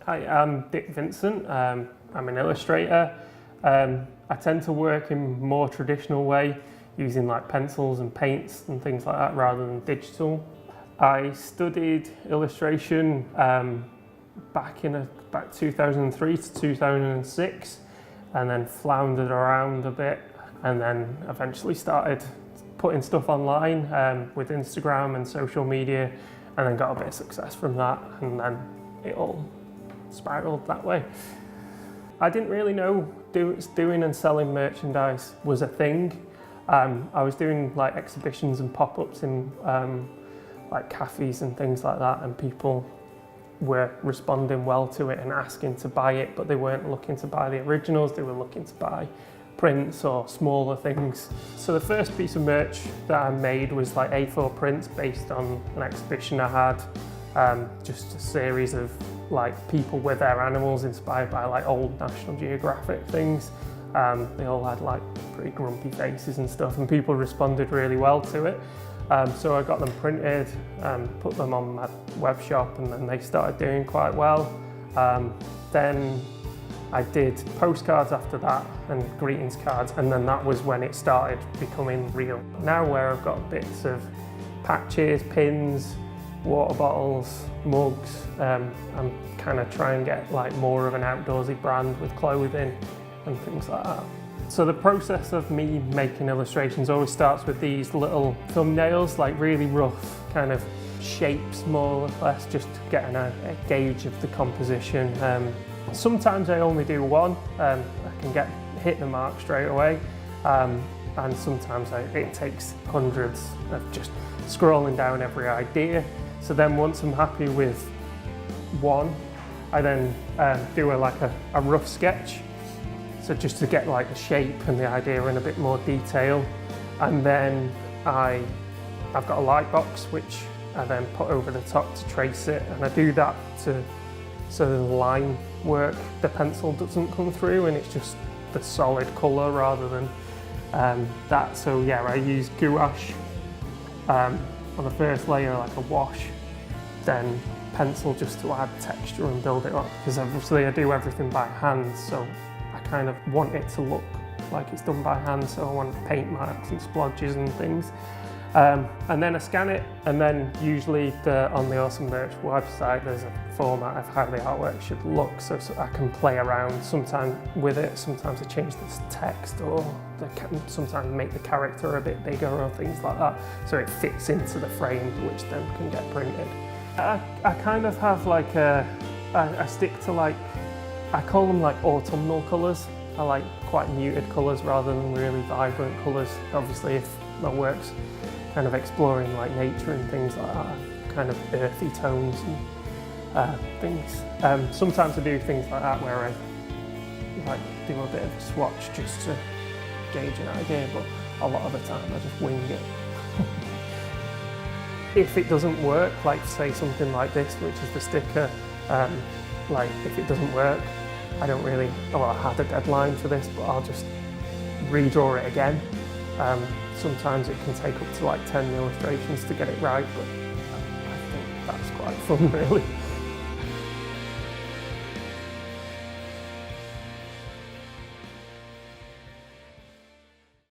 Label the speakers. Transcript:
Speaker 1: Hi, I'm Vincent. I'm an illustrator. I tend to work in more traditional way, using like pencils and paints and things like that rather than digital. I studied illustration back in about 2003 to 2006, and then floundered around a bit, and then eventually started putting stuff online with Instagram and social media, and then got a bit of success from that, and then it all spiraled that way. I didn't really know doing and selling merchandise was a thing. I was doing like exhibitions and pop-ups in like cafes and things like that, and people were responding well to it and asking to buy it, but they weren't looking to buy the originals, they were looking to buy prints or smaller things. So the first piece of merch that I made was like A4 prints based on an exhibition I had, just a series of like people with their animals inspired by like old National Geographic things. They all had like pretty grumpy faces and stuff, and people responded really well to it. So I got them printed, put them on my web shop, and then they started doing quite well. Then I did postcards after that and greetings cards, and then that was when it started becoming real. Now where I've got bits of patches, pins, water bottles, mugs, I'm kind of trying to get like more of an outdoorsy brand with clothing and things like that. So the process of me making illustrations always starts with these little thumbnails, like really rough kind of shapes, more or less, just getting a gauge of the composition. Sometimes I only do one, I can hit the mark straight away, and sometimes it takes hundreds of just scrolling down every idea. So then once I'm happy with one, I then do a rough sketch. So just to get like the shape and the idea in a bit more detail. And then I've got a light box which I then put over the top to trace it, and I do that so the line work, the pencil doesn't come through and it's just the solid colour rather than that. So yeah, I use gouache on the first layer, like a wash, then pencil just to add texture and build it up, because obviously I do everything by hand, so I kind of want it to look like it's done by hand, so I want paint marks and splodges and things. And then I scan it, and then usually on the Awesome Merch website there's a format of how the artwork should look, so I can play around sometimes with it. Sometimes I change the text, or sometimes make the character a bit bigger or things like that, so it fits into the frame, which then can get printed. I kind of have like I stick to like, I call them like autumnal colours. I like quite muted colours rather than really vibrant colours. Obviously if my work's kind of exploring like nature and things like that, kind of earthy tones and things. Sometimes I do things like that where I like do a bit of a swatch just to gauge an idea, but a lot of the time I just wing it. If it doesn't work, like say something like this, which is the sticker, like if it doesn't work, I don't really, well, I had a deadline for this, but I'll just redraw it again. Sometimes it can take up to like 10 illustrations to get it right, but I think that's quite fun really.